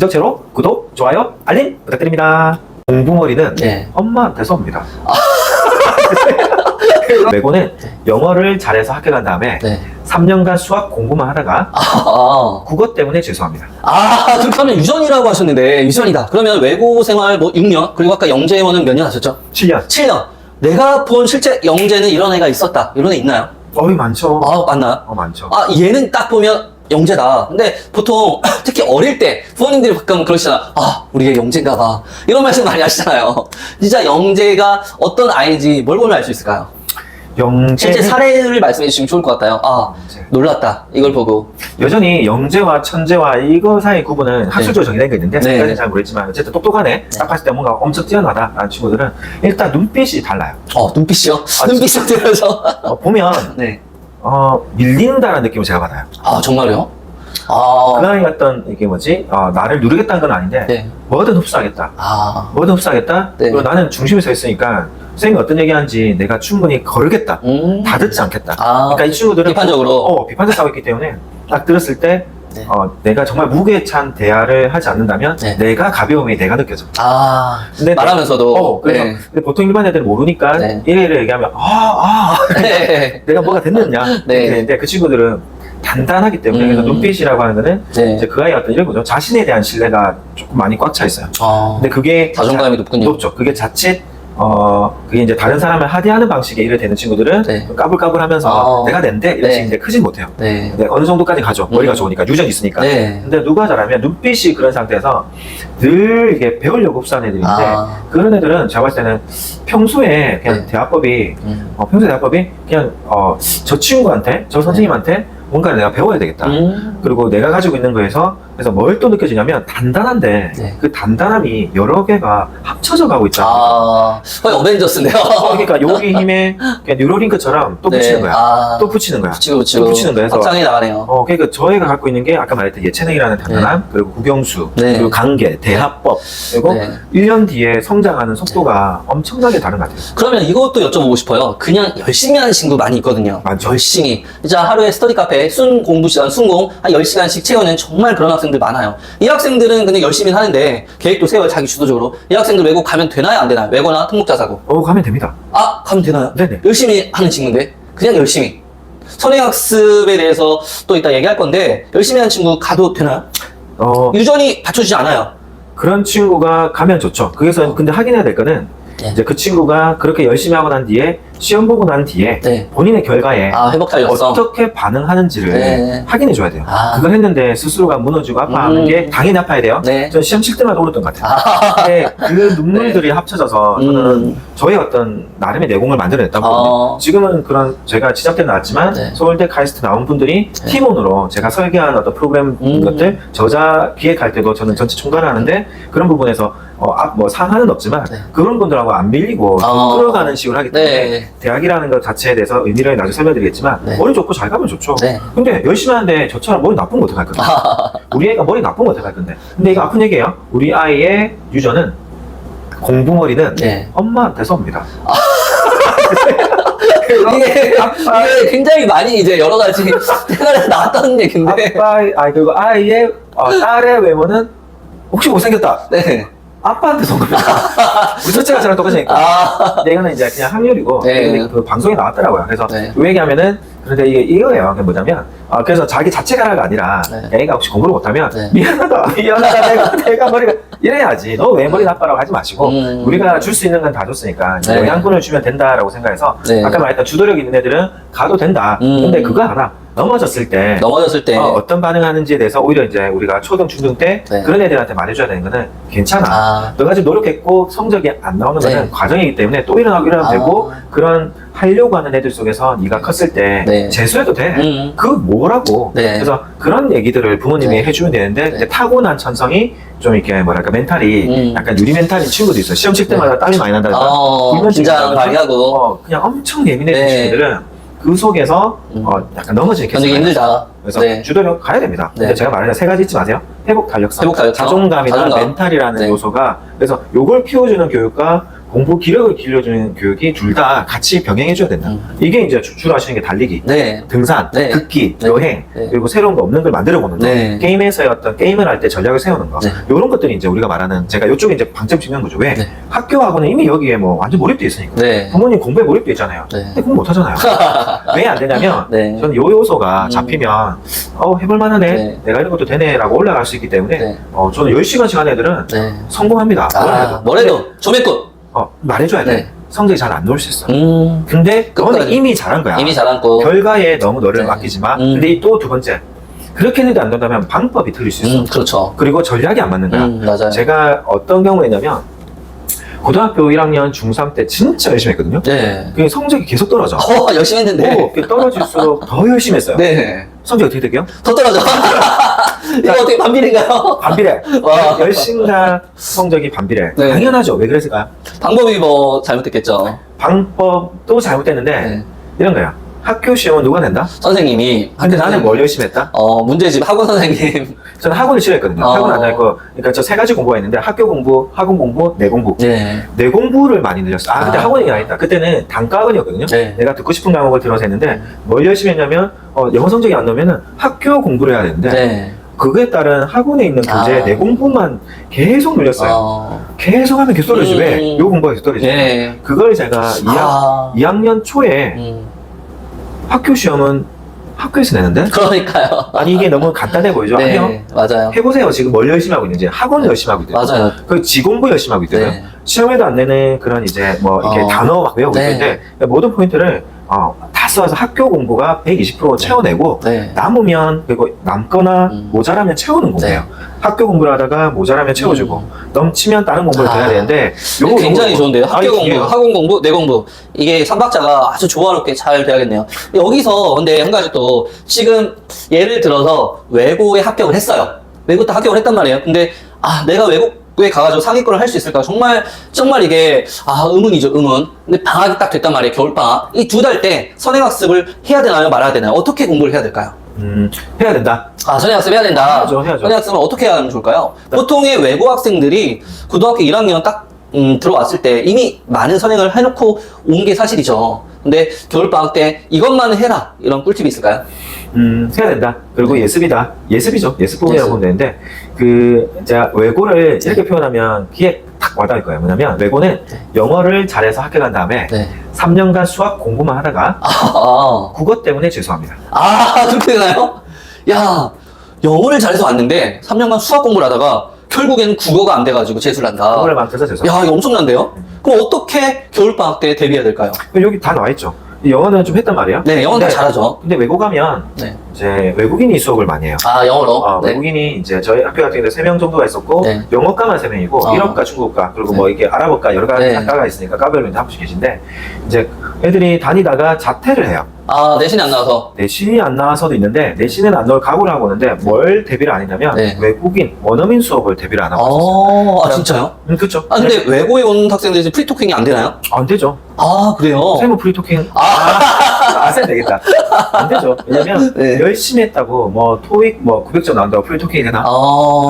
지적체로 구독, 좋아요, 알림 부탁드립니다. 공부머리는 네. 엄마한테서 옵니다. 외고는 영어를 잘해서 학교 간 다음에 네. 3년간 수학 공부만 하다가 국어 때문에 죄송합니다. 그렇게 하면 유전이라고 하셨는데, 유전이다. 그러면 외고 생활 뭐 6년, 그리고 아까 영재원은 몇 년 하셨죠? 7년. 7년. 내가 본 실제 영재는 이런 애가 있었다. 이런 애 있나요? 어이 많죠. 맞나요? 많죠. 얘는 딱 보면 영재다. 근데 보통 특히 어릴 때 부모님들이 가끔 그러시잖아. 우리 애 영재인가 봐. 이런 말씀 많이 하시잖아요. 진짜 영재가 어떤 아이인지 뭘 보면 알 수 있을까요? 실제 사례를 말씀해 주시면 좋을 것 같아요. 놀랐다. 이걸 보고. 여전히 영재와 천재와 이거 사이 구분은 학술적으로 정의된 게 있는데 아직까지는 잘 모르겠지만 어쨌든 똑똑하네. 딱 봤을 때 뭔가 엄청 뛰어나다라는 친구들은 일단 눈빛이 달라요. 눈빛이요? 눈빛이 들어서 보면 네. 밀린다는 느낌을 제가 받아요. 정말요? 그 아이가 어떤 이게 뭐지? 나를 누르겠다는 건 아닌데 네. 뭐든 흡수하겠다. 뭐든 흡수하겠다. 네. 그리고 나는 중심에 서 있으니까 선생님이 어떤 얘기하는지 내가 충분히 거르겠다. 다 듣지 않겠다. 그러니까 이 친구들은 비판적으로 비판적 하고 있기 때문에 딱 들었을 때 네. 내가 정말 무게에 찬 대화를 하지 않는다면 네. 내가 가벼움이 내가 느껴져. 근데 말하면서도 그래서 근데 보통 일반 애들은 모르니까 네. 이래를 얘기하면 네. 내가 뭐가 됐느냐 네. 이렇게 되는데 그 친구들은 단단하기 때문에 그래서 눈빛이라고 하는 거는 네. 이제 그 아이의 어떤 이런 거죠. 자신에 대한 신뢰가 조금 많이 꽉 차 있어요. 근데 그게 자존감이 높군요. 높죠. 그게 자칫 그게 이제 다른 사람을 하대하는 방식에 일을 되는 친구들은 네. 까불까불하면서 내가 낸데 이런 네. 식인데 크진 못해요. 네. 근데 어느 정도까지 가죠. 머리가 좋으니까 유전이 있으니까. 네. 근데 누가 잘하면 눈빛이 그런 상태에서 늘 이게 배우려고 흡수하는 애들인데 그런 애들은 제가 봤을 때는 평소에 그냥 네. 대화법이 평소 대화법이 그냥 저 친구한테 저 선생님한테 뭔가를 내가 배워야 되겠다. 그리고 내가 가지고 있는 거에서 그래서 뭘 또 느껴지냐면 단단한데 네. 그 단단함이 여러 개가 합쳐져 가고 있다. 거의 어벤져스인데요. 그러니까 여기 힘에 그냥 뉴로링크처럼 또 붙이는 거야. 또 붙이는 거야. 붙이고 또 붙이는 거야. 그래서 확장해 나가네요. 그러니까 저희가 갖고 있는 게 아까 말했던 예체능이라는 단단함, 그리고 국영수, 네. 그리고 강계, 대합법, 그리고 네. 1년 뒤에 성장하는 속도가 엄청나게 다른 것 같아요. 그러면 이것도 여쭤보고 싶어요. 그냥 열심히 하는 친구 많이 있거든요. 많죠. 열심히. 진짜 하루에 스터디 카페, 공부 시간, 순공 한 10시간씩 채우는 정말 그런 학생들 많아요. 이 학생들은 근데 열심히 하는데 계획도 세워요, 자기 주도적으로. 이 학생들 외고 가면 되나요, 안 되나요? 외고나 특목자사고. 가면 됩니다. 가면 되나요? 네네. 열심히 하는 친구인데 그냥 열심히. 선행학습에 대해서 또 이따 얘기할 건데 열심히 하는 친구 가도 되나요? 유전이 받쳐주지 않아요. 그런 친구가 가면 좋죠. 그래서 근데 확인해야 될 거는 이제 그 친구가 그렇게 열심히 하고 난 뒤에 시험 보고 난 뒤에 본인의 결과에 회복 탄력성. 어떻게 반응하는지를 확인해 줘야 돼요. 그걸 했는데 스스로가 무너지고 아파하는 게 당연히 아파야 돼요. 전 시험 칠 때마다 울었던 것 같아요. 근데 그 눈물들이 합쳐져서 저는 저의 어떤 나름의 내공을 만들어냈다고 보거든요. 지금은 그런 제가 지적대 나왔지만 서울대 카이스트 나온 분들이 팀원으로 제가 설계한 어떤 프로그램 것들 저자 기획할 때도 저는 전체 총괄을 하는데 그런 부분에서 뭐 상한은 없지만 그런 분들하고 안 밀리고 끌어가는 식으로 하기 때문에 대학이라는 것 자체에 대해서 의미를 나중에 설명드리겠지만 머리 좋고 잘 가면 좋죠. 근데 열심히 하는데 저처럼 머리 나쁜 거 어떡할 건데? 우리 애가 머리 나쁜 거 어떡할 건데? 근데 이거 아픈 얘기예요. 우리 아이의 유전은 공부머리는 엄마한테서 옵니다. 이게 굉장히 많이 이제 여러 가지 생활에서 나왔다는 얘기인데. 그리고 아이의 딸의 외모는 혹시 못생겼다. 아빠한테 온 겁니다. 우리 첫째가 저랑 똑같으니까. 이거는 이제 그냥 확률이고, 근데 그 방송에 나왔더라고요. 그래서 왜 얘기하면은, 그런데 이게 이거예요. 그게 뭐냐면, 그래서 자기 자체가가 아니라, 애가 혹시 공부를 못하면, 미안하다, 내가 머리가, 이래야지. 너 왜 머리 나빠라고 하지 마시고, 우리가 줄 수 있는 건 다 줬으니까, 영양분을 주면 된다라고 생각해서, 아까 말했던 주도력 있는 애들은 가도 된다. 근데 그거 알아. 넘어졌을 때 어떤 반응하는지에 대해서 오히려 이제 우리가 초등, 중등 때 그런 애들한테 말해줘야 되는 거는 괜찮아. 너가 지금 노력했고 성적이 안 나오는 거는 과정이기 때문에 또 일어나면 되고 그런 하려고 하는 애들 속에서 네가 컸을 때 재수해도 돼. 그 뭐라고. 그래서 그런 얘기들을 부모님이 해주면 되는데 이제 타고난 천성이 좀 이렇게 뭐랄까 멘탈이 약간 유리 멘탈인 친구도 있어요. 시험 칠 때마다 땀이 많이 난다든가 긴장 많이 하고 그냥 엄청 예민해진 친구들은 그 속에서 약간 넘어지는 견디기 힘들다. 그래서 주도력 가야 됩니다. 근데 제가 말하는 3가지 잊지 마세요. 회복 탄력성, 자존감이나 멘탈이라는 요소가 그래서 요걸 키워주는 교육과 공부 기력을 길러주는 교육이 둘 다 같이 병행해줘야 된다. 이게 이제 주로 하시는 게 달리기, 네. 등산, 네. 듣기, 네. 여행, 네. 그리고 새로운 거 없는 걸 만들어보는 거, 네. 게임에서의 어떤 게임을 할 때 전략을 세우는 거, 네. 이런 것들이 이제 우리가 말하는 제가 이쪽에 이제 방점 찍는 거죠. 왜? 네. 학교하고는 이미 여기에 뭐 완전 몰입돼 있으니까. 네. 부모님 공부에 몰입돼 있잖아요. 네. 근데 공부 못 하잖아요. 왜 안 되냐면 네. 저는 요 요소가 잡히면 해볼 만하네, 네. 내가 이런 것도 되네라고 올라갈 수 있기 때문에 네. 저는 10시간씩 하는 애들은 네. 성공합니다. 뭐래도 조매꾼. 말해줘야 돼. 네. 성적이 잘 안 나올 수 있어. 끝까지. 근데 너는 이미 잘한 거야. 이미 잘한 거. 결과에 너무 너를 네. 맡기지 마. 근데 또 두 번째, 그렇게 했는데 안 된다면 방법이 틀릴 수 있어. 그렇죠. 그리고 전략이 안 맞는 거야. 맞아요. 제가 어떤 경우에냐면 고등학교 1학년 중3 때 진짜 열심히 했거든요. 네. 그 성적이 계속 떨어져. 열심히 했는데. 떨어질수록 더 열심히 했어요. 네. 성적이 어떻게 되게요? 더 떨어져. 이거 어떻게 반비례인가요? 반비례. 와. 열심과 성적이 반비례. 네. 당연하죠. 왜 그랬을까요? 방법이 뭐 잘못됐겠죠. 방법도 잘못됐는데 네. 이런 거야. 학교 시험은 누가 낸다? 선생님이. 근데 나는 뭘 열심히 했다? 문제집 학원 선생님. 저는 학원을 싫어했거든요. 학원 안 다녔고, 그러니까 저 세 가지 공부가 있는데 학교 공부, 학원 공부, 내 공부. 네. 내 공부를 많이 늘렸어. 그때 학원이 아니다. 그때는 단과학원이었거든요. 네. 내가 듣고 싶은 과목을 들어서 했는데 뭘 열심히 했냐면 영어 성적이 안 나오면은 학교 공부를 해야 되는데 네. 그거에 따른 학원에 있는 교재 내 공부만 계속 늘렸어요. 계속 하면 계속 떨어지지. 왜? 요 공부가 계속 떨어지지. 네. 그걸 제가 2학년 초에 학교 시험은 학교에서 내는데? 그러니까요. 아니 이게 너무 간단해 보이죠? 네. 아니요. 맞아요. 해보세요. 지금 뭘 열심히 하고 있는지. 학원을 열심히 하고 있대요. 맞아요. 그 지공부 열심히 하고 있대요. 네. 시험에도 안 내는 그런 이제 뭐 이렇게 단어 막 외우고 네. 있는데 모든 포인트를 다 써서 학교 공부가 120% 채워내고 네. 남으면 그리고 남거나 모자라면 채우는 공부예요. 학교 공부를 하다가 모자라면 채워주고 넘치면 다른 공부를 더 해야 되는데 요거 굉장히 좋은데요. 학교 공부, 이게요. 학원 공부, 내 공부. 이게 3박자가 아주 조화롭게 잘 돼야겠네요. 여기서 근데 한 가지 또 지금 예를 들어서 외고에 합격을 했어요. 외고 때 합격을 했단 말이에요. 근데 내가 외국에 가가지고 상위권을 할 수 있을까? 정말 이게 의문이죠, 의문. 근데 방학이 딱 됐단 말이에요. 겨울방학. 이 2달 때 선행학습을 해야 되나요? 말아야 되나요? 어떻게 공부를 해야 될까요? 해야 된다. 선행학습 해야 된다. 해야죠. 선행학습은 어떻게 하면 좋을까요? 보통의 외고 학생들이 고등학교 1학년 딱 들어왔을 때 이미 많은 선행을 해놓고 온 게 사실이죠. 근데 겨울방학 때 이것만 해라 이런 꿀팁이 있을까요? 해야 된다. 그리고 예습이다. 예습이죠. 예습법이라고 보면 되는데 제가 외고를 이렇게 표현하면 귀에 탁 와닿을 거예요. 뭐냐면 외고는 영어를 잘해서 합격한 다음에 3년간 수학 공부만 하다가 국어 때문에 죄송합니다. 그렇게 되나요? 야, 영어를 잘해서 왔는데 3년간 수학 공부를 하다가 결국에는 국어가 안 돼가지고 재수를 한다. 국어를 망쳐서 죄송합니다. 야, 이거 엄청난데요? 그럼 어떻게 겨울방학 때 대비해야 될까요? 여기 다 나와 있죠. 영어는 좀 했단 말이에요. 네, 영어는 다 잘하죠. 근데 외고 가면 네. 이제 외국인이 수업을 많이 해요. 영어로? 네. 외국인이 이제 저희 학교 같은 경우에 3명 정도가 있었고 네. 영어과만 3명이고 일어과, 중국과 그리고 뭐 이게 아랍어과 여러 가지 네. 과가 있으니까 과별로 이제 한 분씩 계신데 이제 애들이 다니다가 자퇴를 해요. 내신이 안 나와서. 내신이 안 나와서도 있는데 내신은 안 나올 각오를 하고 오는데 뭘 대비를 안 했냐면 네. 외국인 원어민 수업을 대비를 안 하고 있었어요. 진짜요? 그렇죠. 근데 외고에 온 학생들이 프리토킹이 안 되나요? 안 되죠. 그래요? 세무 프리토킹 안 되겠다. 안 되죠. 왜냐면 네. 열심히 했다고 뭐 토익 뭐 900점 나온다고 프리토킹이 되나?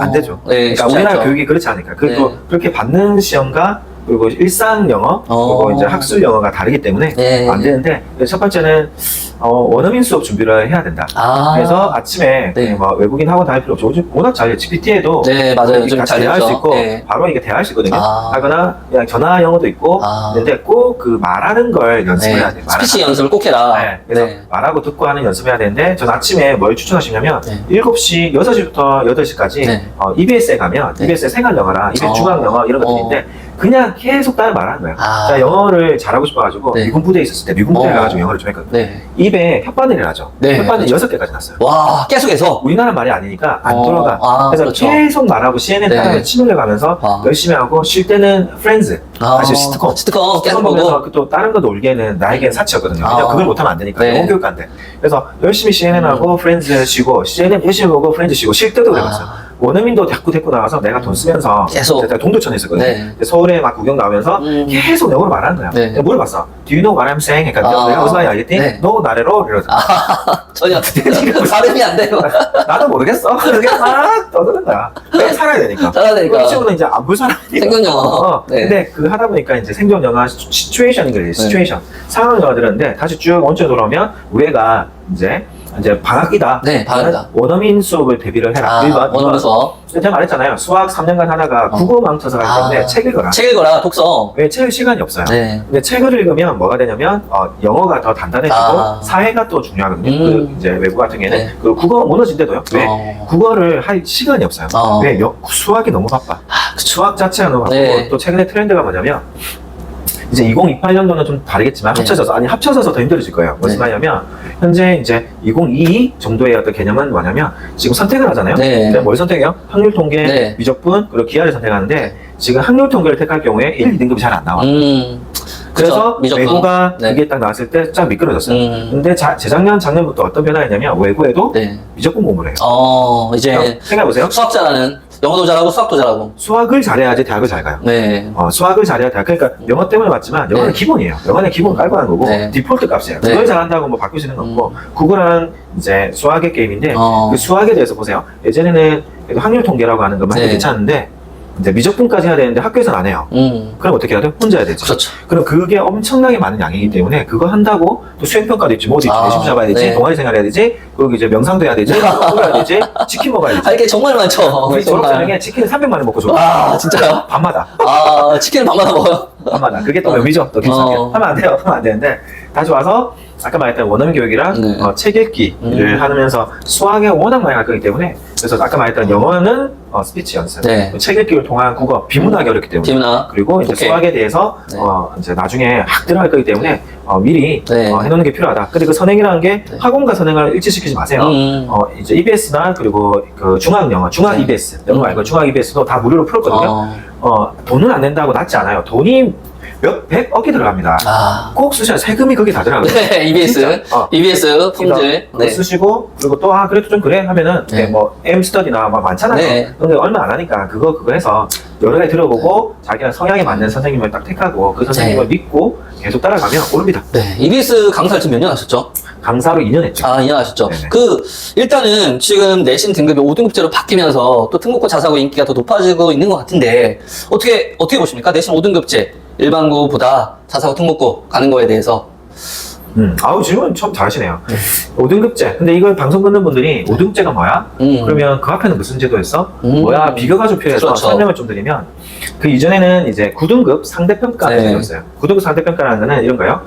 안 되죠. 네, 그러니까 쉽지 우리나라 않죠. 교육이 그렇지 않으니까. 그리고 네. 그렇게 받는 시험과 그리고 일상 영어 그리고 이제 학술 영어가 다르기 때문에 네. 안 되는데 첫 번째는 원어민 수업 준비를 해야 된다. 그래서 아침에 네. 뭐 외국인 학원 다닐 필요 없죠. 요즘 워낙 잘 GPT에도 네, 맞아요. 요즘 같이 잘 대화할 수 됐죠. 있고 네. 바로 이게 대화할 수 있거든요. 하거나 그냥 전화 영어도 있고 근데 꼭 그 말하는 걸 연습해야 돼요. 스피치 연습을 꼭 해라. 네, 그래서 말하고 듣고 하는 연습해야 되는데 전 아침에 뭘 추천하시냐면 네. 7시, 6시부터 8시까지 네. EBS에 가면 네. EBS에 생활 영어랑 EBS 중앙 영어 이런 것들이 있는데 그냥 계속 따라 말하는 거예요. 제가 영어를 잘하고 싶어가지고 네. 미군 부대에 있었을 때 미군 부대에 가가지고 영어를 좀 했거든요. 네. 입에 혓바늘을 하죠. 네, 혓바늘 그렇죠. 6개까지 났어요. 와, 계속해서. 우리나라 말이 아니니까 안 돌아가. 그래서 그렇죠. 계속 말하고 CNN 네. 따라서 침 흘려가면서 열심히 하고 쉴 때는 프렌즈 아시 시트콤 시트콤 계속 보면서 보고. 또 다른 거 놀기에는 나에겐 사치였거든요. 왜냐면 그걸 못하면 안 되니까. 네. 영어 교육과인데. 그래서 열심히 CNN하고 프렌즈 쉬고 CNN 열심히 보고 프렌즈 쉬고 쉴 때도 그래봤어요. 원어민도 자꾸 데리고 나와서 내가 돈 쓰면서 계속. 제가 동두천에 있었거든요. 네. 근데 서울에 막 구경 나오면서 계속 영어로 말하는 거야. 네. 내가 물어봤어. Do you know what I'm saying? 그러니까 내가 무슨 말인지 알겠니? 네. 너 나래로? 이러서 전혀 발음이 안 돼요. 나도 모르겠어. 그게 막 떠드는 거야. 왜 살아야 되니까. 살아야 되니까. 그 친구는 이제 안 볼 사람이니까. 생존 영어. 네. 근데 그 하다 보니까 이제 생존 영화 시츄에이션 잉글리시, 시츄에이션. 상황 영화 들었는데 다시 쭉 원점 돌아오면 우리가 이제 방학이다. 네, 방학이다. 원어민 수업을 대비를 해라. 원어민 수업. 제가 말했잖아요. 수학 3년간 하다가 국어 망쳐서 가기 때문에 책 읽어라. 책 읽어라, 독서. 왜 책 시간이 없어요. 네. 근데 책을 읽으면 뭐가 되냐면 영어가 더 단단해지고 사회가 또 중요하거든요. 그 이제 외국 같은 경우에는 네. 그 국어가 무너진대도요. 왜 국어를 할 시간이 없어요. 왜 수학이 너무 바빠. 수학 자체가 너무 바쁘고 네. 또 최근에 트렌드가 뭐냐면 이제 2028년도는 좀 다르겠지만 네. 합쳐져서 더 힘들어질 거예요. 무슨 네. 말이냐면 현재 이제 2022 정도의 어떤 개념은 뭐냐면 지금 선택을 하잖아요. 네. 근데 뭘 선택해요? 확률 통계, 네. 미적분, 그리고 기하를 선택하는데 지금 확률 통계를 택할 경우에 1, 2등급이 잘 안 나와. 그래서 미적분. 외고가 네. 이게 딱 나왔을 때 쫙 미끄러졌어요. 근데 재작년, 작년부터 어떤 변화가 있냐면 외고에도 네. 미적분 공부를 해요. 이제 생각해보세요. 수학 잘하는, 영어도 잘하고 수학도 잘하고. 수학을 잘해야지 대학을 잘 가요. 네. 수학을 잘해야 대학. 그러니까 영어 때문에 왔지만 영어는 네. 기본이에요. 영어는 기본 깔고 하는 거고 네. 디폴트 값이에요. 네. 그걸 잘한다고 뭐 바꿀 수 있는 건 없고 국어랑 이제 수학의 게임인데 그 수학에 대해서 보세요. 예전에는 그래도 확률 통계라고 하는 것만 해도 네. 괜찮은데 이제 미적분까지 해야 되는데 학교에서는 안 해요. 그럼 어떻게 해야 돼? 혼자 해야 되지. 그렇죠. 그럼 그게 엄청나게 많은 양이기 때문에 그거 한다고 또 수행평가도 있지, 뭐도 있지, 내신 잡아야 되지, 네. 동아리 생활 해야 되지, 그리고 이제 명상도 해야 되지, 공부 해야 되지, 치킨 먹어야 되지. 할 게 정말 많죠. 우리 졸업생에 치킨 300만 원 먹고 졸업. 진짜요? 밤마다. 치킨을 밤마다 먹어요? 밤마다. 그게 또 묘미죠. 또 괜찮게. 하면 안 돼요. 하면 안 되는데. 다시 와서 아까 말했던 원어민 교육이랑 네. 책 읽기를 하면서 수학에 워낙 많이 갈 거기 때문에 그래서 아까 말했던 영어는 스피치 연습, 네. 책 읽기를 통한 국어, 비문학이 어렵기 때문에 비문학. 그리고 이제 오케이. 수학에 대해서 네. 이제 나중에 확 들어갈 거기 때문에 미리 네. 해놓는 게 필요하다. 그리고 선행이라는 게 학원과 선행을 일치시키지 마세요. 이제 EBS나 그리고 그 중학 영어, 중학 EBS, 영어 말고 중학 EBS도 다 무료로 풀었거든요. 돈은 안 낸다고 낮지 않아요. 돈이 몇 백억이 들어갑니다. 꼭 쓰셔야 세금이 거기 다 들어가거든요. 네, EBS. EBS 품질. 그거 쓰시고, 그리고 또, 그래도 좀 그래 하면은, 네. 뭐, M 스터디나 뭐 많잖아요. 네. 근데 얼마 안 하니까, 그거 해서, 여러 가지 들어보고, 자기랑 성향에 맞는 선생님을 딱 택하고, 그 선생님을 믿고, 계속 따라가면 오릅니다. 네. EBS 강사를 지금 몇 년 하셨죠? 강사로 2년 했죠. 2년 하셨죠. 네네. 일단은 지금 내신 등급이 5등급제로 바뀌면서 또 특목고 자사고 인기가 더 높아지고 있는 것 같은데, 어떻게 보십니까? 내신 5등급제, 일반고보다 자사고 특목고 가는 거에 대해서. 질문 참 잘하시네요. 5등급제. 근데 이걸 방송 듣는 분들이 5등급제가 뭐야? 그러면 그 앞에는 무슨 제도였어? 뭐야? 비교가 좀 필요해서 그렇죠. 설명을 좀 드리면 그 이전에는 이제 9등급 상대평가 네. 제도였어요. 9등급 상대평가라는 거는 이런 거예요.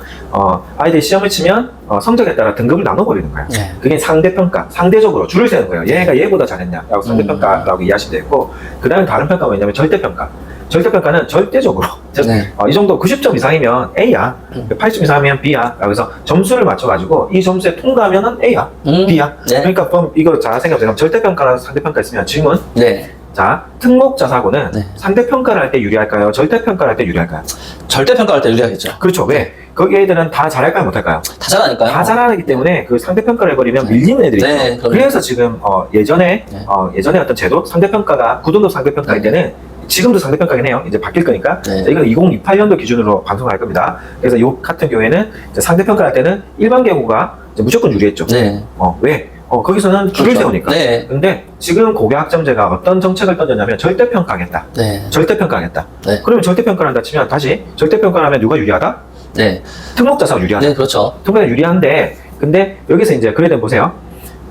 아이들이 시험을 치면 성적에 따라 등급을 나눠버리는 거예요. 네. 그게 상대평가, 상대적으로 줄을 세는 거예요. 얘가 얘보다 잘했냐라고 상대평가라고 이해하시면 되고 그 다음에 다른 평가가 뭐냐면 절대평가. 절대평가는 절대적으로 네. 이 정도 90점 이상이면 A야 80점 이상이면 B야 그래서 점수를 맞춰가지고 이 점수에 통과하면은 A야 B야 네. 그러니까 그럼 이거 잘 생각해보세요. 절대평가랑 상대평가 있으면 질문 네. 자 특목자사고는 네. 상대평가를 할 때 유리할까요? 절대평가를 할 때 유리할까요? 절대평가할 때 유리하겠죠. 그렇죠. 왜? 거기 애들은 다 잘할까요? 못할까요? 다 잘하니까요. 다 잘하기 때문에 그 상대평가를 해버리면 밀리는 애들이 네, 있어요. 그럼요. 그래서 지금 예전에 네. 예전에 어떤 제도 상대평가가 9등급 상대평가일 네. 때는 지금도 상대평가긴 해요. 이제 바뀔 거니까. 네. 자, 이건 2028년도 기준으로 방송할 겁니다. 그래서 요 같은 경우에는 이제 상대평가 할 때는 일반 계고가 이제 무조건 유리했죠. 네. 왜? 거기서는 줄을 그렇죠. 세우니까. 네. 근데 지금 고교학점제가 어떤 정책을 던졌냐면 절대평가하겠다. 네. 절대평가하겠다. 네. 그러면 절대평가를 한다 치면 다시 절대평가를 하면 누가 유리하다? 네. 특목자사가 유리하다. 네, 그렇죠. 특목자사가 유리한데 근데 여기서 이제 그래도 보세요.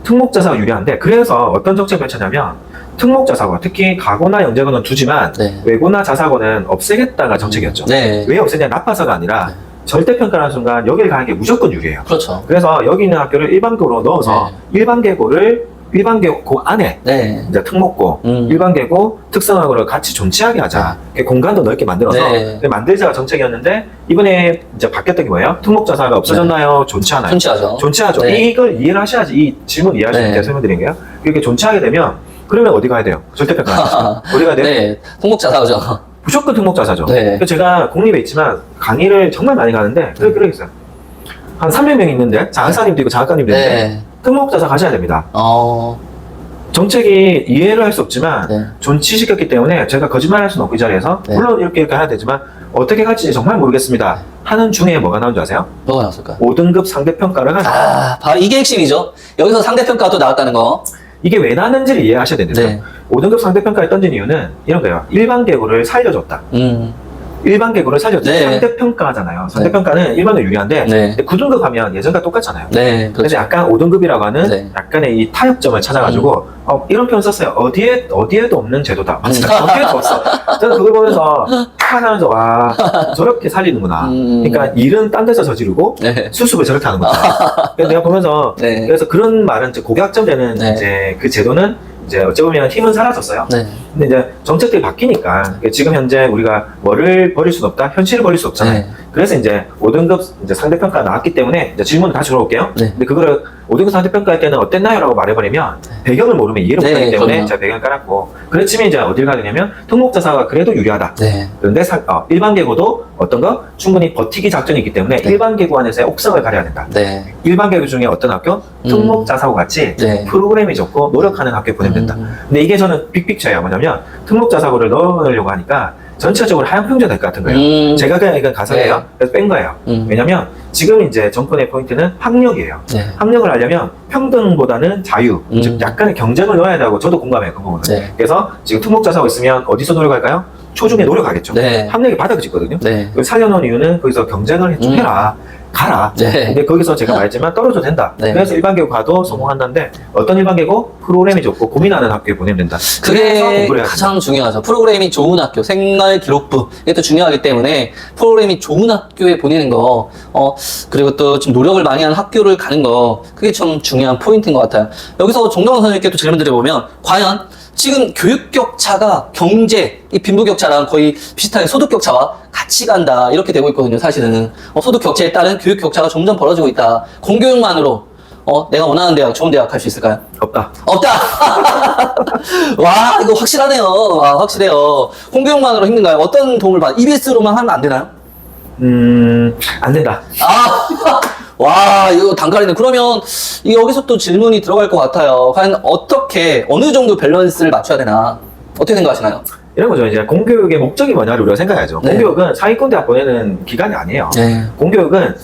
특목자사가 유리한데 그래서 어떤 정책을 펼쳤냐면 특목자사고 특히 가고나 영재고는 두지만 네. 외고나 자사고는 없애겠다가 정책이었죠. 네. 왜 없애냐? 나빠서가 아니라 절대평가라는 순간 여기를 가는 게 무조건 유리해요. 그렇죠. 그래서 여기 있는 학교를 일반고로 넣어서 일반계고 안에 네. 이제 특목고, 일반계고, 특성화고를 같이 존치하게 하자. 공간도 넓게 만들어서 네. 만들자가 정책이었는데 이번에 이제 바뀌었던 게 뭐예요? 특목자사가 없어졌나요? 존치하나요? 존치하죠. 존치하죠. 네. 이걸 이해를 하셔야지 이 질문 이해할 수 네. 있게 설명드린 거예요. 이렇게 존치하게 되면 그러면 어디 가야 돼요? 절대평가. 어디 가야 돼요? 네. 통목자사고죠. 무조건 특목자사죠. 네. 그래서 제가 공립에 있지만 강의를 정말 많이 가는데 그러겠어요. 한 300명 있는데 장학사님도 있고 장학관님도 있는데 네. 특목자사 가셔야 됩니다. 정책이 이해를 할 수 없지만 네. 존치시켰기 때문에 제가 거짓말할 수는 없고 이 자리에서 네. 물론 이렇게 해야 되지만 어떻게 갈지 정말 모르겠습니다 하는 중에 뭐가 나온 줄 아세요? 뭐가 나왔을까요? 5등급 상대평가를 하자. 아, 바로 이게 핵심이죠. 여기서 상대평가도 나왔다는 거. 이게 왜 나는지를 이해하셔야 되는데요. 네. 5등급 상대평가를 던진 이유는 이런 거예요. 일반 개구를 살려줬다. 일반 개구를 살렸죠. 네. 상대평가잖아요. 상대평가는 일반에 유리한데 네. 9등급 하면 예전과 똑같잖아요. 네, 그래서 그렇죠. 약간 5등급이라고 하는 네. 약간의 이 타협점을 찾아가지고 이런 표현 썼어요. 어디에도 없는 제도다. 맞습니다. 어디에도 없어. 저는 그걸 보면서 화가 나면서 와 저렇게 살리는구나. 그러니까 일은 딴 데서 저지르고 네. 수습을 저렇게 하는구나. 그래서 내가 보면서 네. 그래서 그런 말은 이제 고객학점 되는 네. 이제 그 제도는 이제 어찌 보면 힘은 사라졌어요. 네. 근데 이제 정책들이 바뀌니까 지금 현재 우리가 뭐를 버릴 수는 없다, 현실을 버릴 수 없잖아요. 네. 그래서 이제 5등급 이제 상대평가 나왔기 때문에 이제 질문 다시 물어볼게요. 네. 근데 그거를 5등급 상대평가 할 때는 어땠나요? 라고 말해버리면 배경을 모르면 이해를 네, 못하기 때문에 그럼요. 제가 배경을 깔았고 그렇지만 이제 어딜 가느냐면 특목자사가 그래도 유리하다. 네. 그런데 일반 계고도 어떤 거 충분히 버티기 작전이 있기 때문에 네. 일반 계고 안에서의 옥상을 가려야 된다. 네. 일반 계고 중에 어떤 학교? 특목자사고 같이 네. 프로그램이 좋고 노력하는 학교에 보내면 된다. 근데 이게 저는 빅픽처예요. 뭐냐면 특목자사고를 넣으려고 하니까 전체적으로 하향 평준화 될 것 같은 거예요. 제가 그냥 이건 가설이에요. 네. 그래서 뺀 거예요. 왜냐면 지금 이제 정권의 포인트는 학력이에요. 네. 학력을 하려면 평등보다는 자유, 즉 약간의 경쟁을 넣어야 되고 저도 공감해요. 그 부분은. 네. 그래서 지금 특목자사고 있으면 어디서 노력할까요? 초중에 노력하겠죠. 네. 학력이 바닥이거든요. 네. 그걸 살려놓은 이유는 거기서 경쟁을 좀 해라. 가라. 네. 근데 거기서 제가 말했지만 떨어져도 된다. 네. 그래서 일반 계고 가도 성공한다는데 어떤 일반 계고 프로그램이 좋고 고민하는 학교에 보내면 된다. 그래서 그게 공부를 해야 가장 중요하죠. 프로그램이 좋은 학교, 생활기록부. 이게 또 중요하기 때문에 프로그램이 좋은 학교에 보내는 거, 그리고 또 좀 노력을 많이 하는 학교를 가는 거, 그게 좀 중요한 포인트인 것 같아요. 여기서 정정원 선생님께 또 질문 드려보면, 과연 지금 교육 격차가 경제, 이 빈부 격차랑 거의 비슷하게 소득 격차와 같이 간다. 이렇게 되고 있거든요, 사실은. 소득 격차에 따른 교육 격차가 점점 벌어지고 있다. 공교육만으로, 내가 원하는 대학, 좋은 대학 갈 수 있을까요? 없다. 없다! 와, 이거 확실하네요. 와, 확실해요. 공교육만으로 힘든가요? 어떤 도움을 받아? EBS로만 하면 안 되나요? 안 된다. 아, 와, 이거 단가리네. 그러면 여기서 또 질문이 들어갈 것 같아요. 과연 어떻게, 어느 정도 밸런스를 맞춰야 되나? 어떻게 생각하시나요? 이런 거죠. 이제 공교육의 목적이 뭐냐를 우리가 생각해야죠. 네. 공교육은 상위권 대학 보내는 기관이 아니에요. 네. 공교육은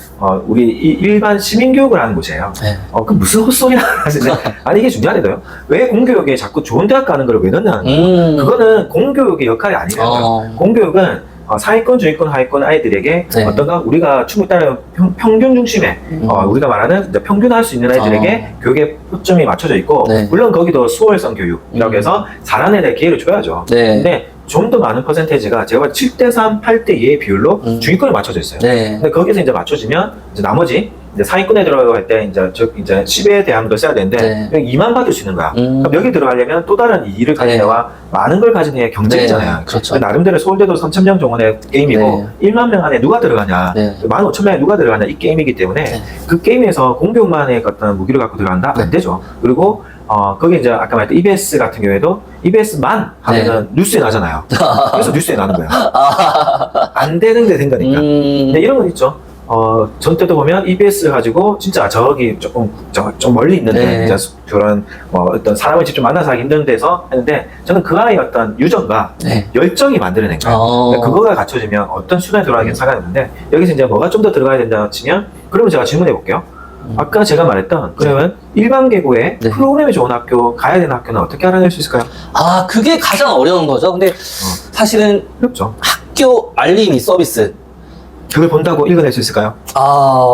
우리 일반 시민교육을 하는 곳이에요. 네. 그 무슨 헛소리야 하시는데 아니 이게 중요하대요. 왜 공교육에 자꾸 좋은 대학 가는 걸 왜 넣냐는 거예요. 그거는 공교육의 역할이 아니에요. 공교육은 상위권, 중위권, 하위권 아이들에게 네. 어떤가 우리가 충분히 따르는 평균 중심의 우리가 말하는 이제 평균할 수 있는 아이들에게 교육의 초점이 맞춰져 있고 네. 물론 거기도 수월성 교육이라고 해서 잘하는 애들 기회를 줘야죠. 네. 근데 좀 더 많은 퍼센테이지가 제가 봤을 때 7대3, 8대2의 비율로 중위권에 맞춰져 있어요. 네. 근데 거기서 이제 맞춰지면 이제 나머지 이제 상위권에 들어갈 때 이제 10에 대한 걸 써야 되는데 네. 2만 받을 수 있는 거야. 그럼 여기 들어가려면 또 다른 일을 가진 네. 애와 많은 걸 가진 애의 경쟁이잖아요. 네, 그렇죠. 근데 나름대로 서울대도 3,000명 정원의 게임이고 1만 명 안에 누가 들어가냐, 네. 15,000명에 누가 들어가냐 이 게임이기 때문에 네. 그 게임에서 공교육만의 어떤 무기를 갖고 들어간다? 안 되죠. 그리고 거기 이제 아까 말했던 EBS 같은 경우에도 EBS만 하면은 뉴스에 나잖아요. 그래서 뉴스에 나는 거야. 안 되는데 된 거니까. 근데 이런 건 있죠. 전 때도 보면 EBS 가지고 진짜 저기 좀 멀리 있는데 네. 이제 그런 어떤 사람을 직접 만나서 하기 힘든 데서 했는데 저는 그 아이의 어떤 유전과 네. 열정이 만들어낸 거예요. 그러니까 그거가 갖춰지면 어떤 수단에 들어가긴 상관없는데 여기서 이제 뭐가 좀 더 들어가야 된다고 치면 그러면 제가 질문해 볼게요. 아까 제가 말했던 그러면 일반 계고에 네. 프로그램이 좋은 학교 가야 되는 학교는 어떻게 알아낼 수 있을까요? 아, 그게 가장 어려운 거죠. 근데 사실은 어렵죠. 학교 알림이 서비스. 그걸 본다고 읽어낼 수 있을까요?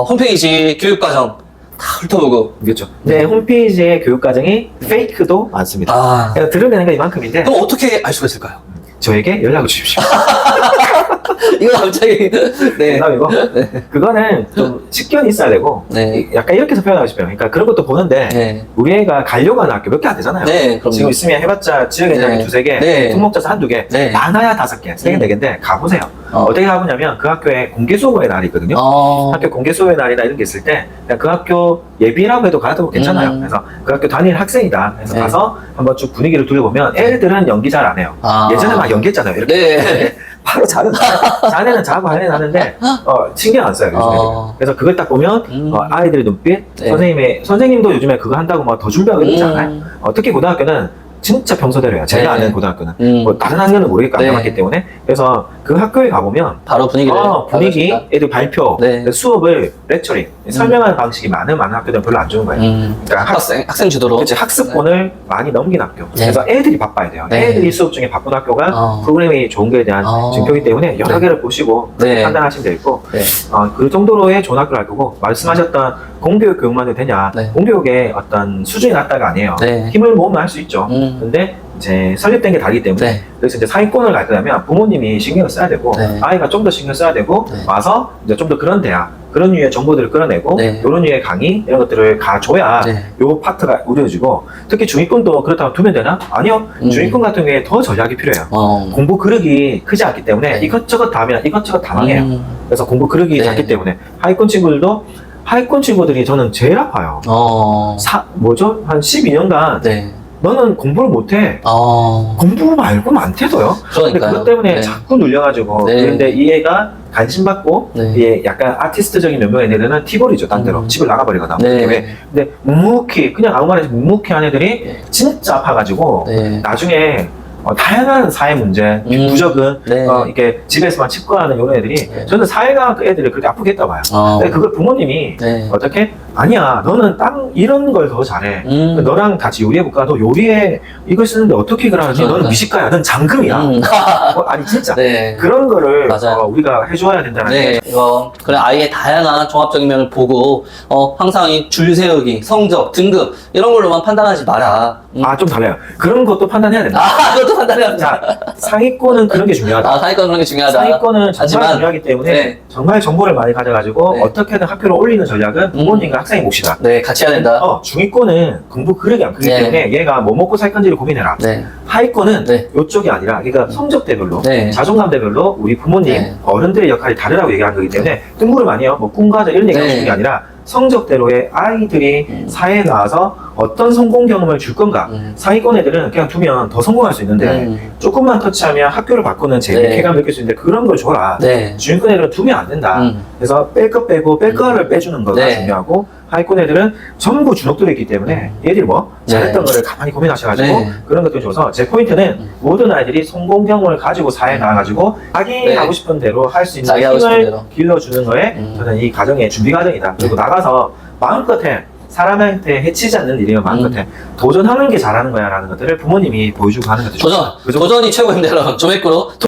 홈페이지, 교육과정 다 훑어보고. 그렇죠. 네, 홈페이지의 교육과정이 페이크도 많습니다. 그래서 드러내는 건 이만큼인데 그럼 어떻게 알 수가 있을까요? 저에게 연락을 주십시오. 이거 갑자기. 네. 농담이고 그거는 좀 식견이 있어야 되고 네. 약간 이렇게 해서 표현하고 싶어요. 그러니까 그런 것도 보는데 네. 우리 애가 가려고 하는 학교 몇 개 안 되잖아요. 네, 그럼요. 지금 있으면 해봤자 지역회장이 네. 2-3개, 네. 특목자사 1-2개, 네. 많아야 5개, 3개, 4개인데 가보세요. 어떻게 가보냐면 그 학교에 공개 수업의 날이 있거든요. 학교 공개 수업의 날이나 이런 게 있을 때 그냥 그 학교 예비라고 해도 가도 괜찮아요. 그래서 그 학교 다니는 학생이다. 그래서 네. 가서 한번 쭉 분위기를 둘러보면 애들은 연기 잘 안 해요. 예전에 막 연기했잖아요. 이렇게 네. 바로 자네는 자고 하네는 하는데 신경 안 써요. 요즘에. 그래서 그걸 딱 보면 아이들의 눈빛, 네. 선생님도 요즘에 그거 한다고 막 더 준비하고 이러지 않아요? 특히 고등학교는 진짜 평소대로요. 제가 아는 고등학교는. 뭐 다른 학년은 모르겠고 안 가봤기 때문에. 그래서 그 학교에 가보면 바로 분위기를 분위기, 애들 발표, 네. 수업을 렉처링, 설명하는 방식이 많은 학교들은 별로 안 좋은 거예요. 그러니까 학생 주도로. 그치, 학습권을 많이 넘긴 학교. 그래서 애들이 바빠야 돼요. 네. 애들이 수업 중에 바쁜 학교가 프로그램이 좋은 거에 대한 증표이기 때문에 여러 개를 보시고 판단하시면 되겠고 그 정도로의 좋은 학교를 알 거고 말씀하셨던 공교육 교육만 해도 되냐. 공교육의 어떤 수준이 낮다가 아니에요. 힘을 모으면 할 수 있죠. 근데 이제 설립된 게 다르기 때문에 그래서 이제 상위권을 갈 거라면 부모님이 신경을 써야 되고 아이가 좀 더 신경 써야 되고 와서 이제 좀 더 그런 대학 그런 류의 정보들을 끌어내고 이런 류의 강의 이런 것들을 가줘야 요 파트가 우려지고 특히 중위권도 그렇다고 두면 되나? 아니요. 중위권 같은 경우에 더 전략이 필요해요. 공부 그릇이 크지 않기 때문에 이것저것 다 하면 이것저것 다 망해요. 그래서 공부 그릇이 작기 때문에 하위권 친구들도 하위권 친구들이 저는 제일 아파요. 한 12년간 너는 공부를 못해. 공부 말고 많대도요. 근데 그것 때문에 자꾸 눌려가지고 그런데 이 애가 관심 받고 얘 약간 아티스트적인 면모의 애들은 티볼이죠. 딴 데로 집을 나가버리거나. 근데 묵묵히 그냥 아무 말이나 묵묵히 한 애들이 진짜 아파가지고 나중에 다양한 사회 문제, 부적은 이렇게 집에서만 칩거하는 이런 애들이 저는 사회과학 애들을 그렇게 아프게 했다 봐요. 근데 그걸 부모님이 어떻게? 아니야, 너는 이런 걸 더 잘해. 너랑 같이 요리해볼까? 너 요리에 이걸 쓰는데 어떻게 그러는지 너는 미식가야, 넌 장금이야. 아니 진짜 그런 거를 우리가 해줘야 된다는 게. 그래 아이의 다양한 종합적인 면을 보고 항상 이 줄 세우기, 성적, 등급 이런 걸로만 판단하지 마라. 좀 달라요. 그런 것도 판단해야 된다. 그것도 판단해야 된다. 자, 상위권은 그런 게 중요하다. 상위권은 그런 게 중요하다. 상위권은 정말 중요하기 때문에 정말 정보를 많이 가져가지고 어떻게든 학교를 올리는 전략은 부모님과 학생의 몫이다. 같이 해야 된다. 중위권은 공부 그릇이 안 크기 때문에 얘가 뭐 먹고 살 건지를 고민해라. 하위권은 이쪽이 아니라 그러니까 성적대별로 자존감대별로 우리 부모님 어른들의 역할이 다르다고 얘기한 거기 때문에 뜬구름 아니에요. 뭐 꿈과자 이런 얘기하고 싶은 게 아니라 성적대로의 아이들이 사회에 나와서 어떤 성공 경험을 줄 건가. 상위권 애들은 그냥 두면 더 성공할 수 있는데 조금만 터치하면 학교를 바꾸는 재미, 쾌감 느낄 수 있는데 그런 걸 줘라. 중위권 애들은 두면 안 된다. 그래서 뺄 거 빼고 뺄 거를 빼주는 거가 중요하고 하위권 애들은 전부 주눅들어 있기 때문에 얘들이 잘했던 거를 가만히 고민하셔가지고 그런 것들 줘서 제 포인트는 모든 아이들이 성공 경험을 가지고 사회에 나와가지고 자기 하고 싶은 대로 할 수 있는 힘을 길러주는 거에 저는 이 과정의 준비 과정이다. 그리고 나가서 마음껏 해. 사람한테 해치지 않는 일이면 마음껏 해. 도전하는 게 잘하는 거야 라는 것들을 부모님이 보여주고 하는 것도 좋죠. 도전이 최고입니다 여러분. 조맥구로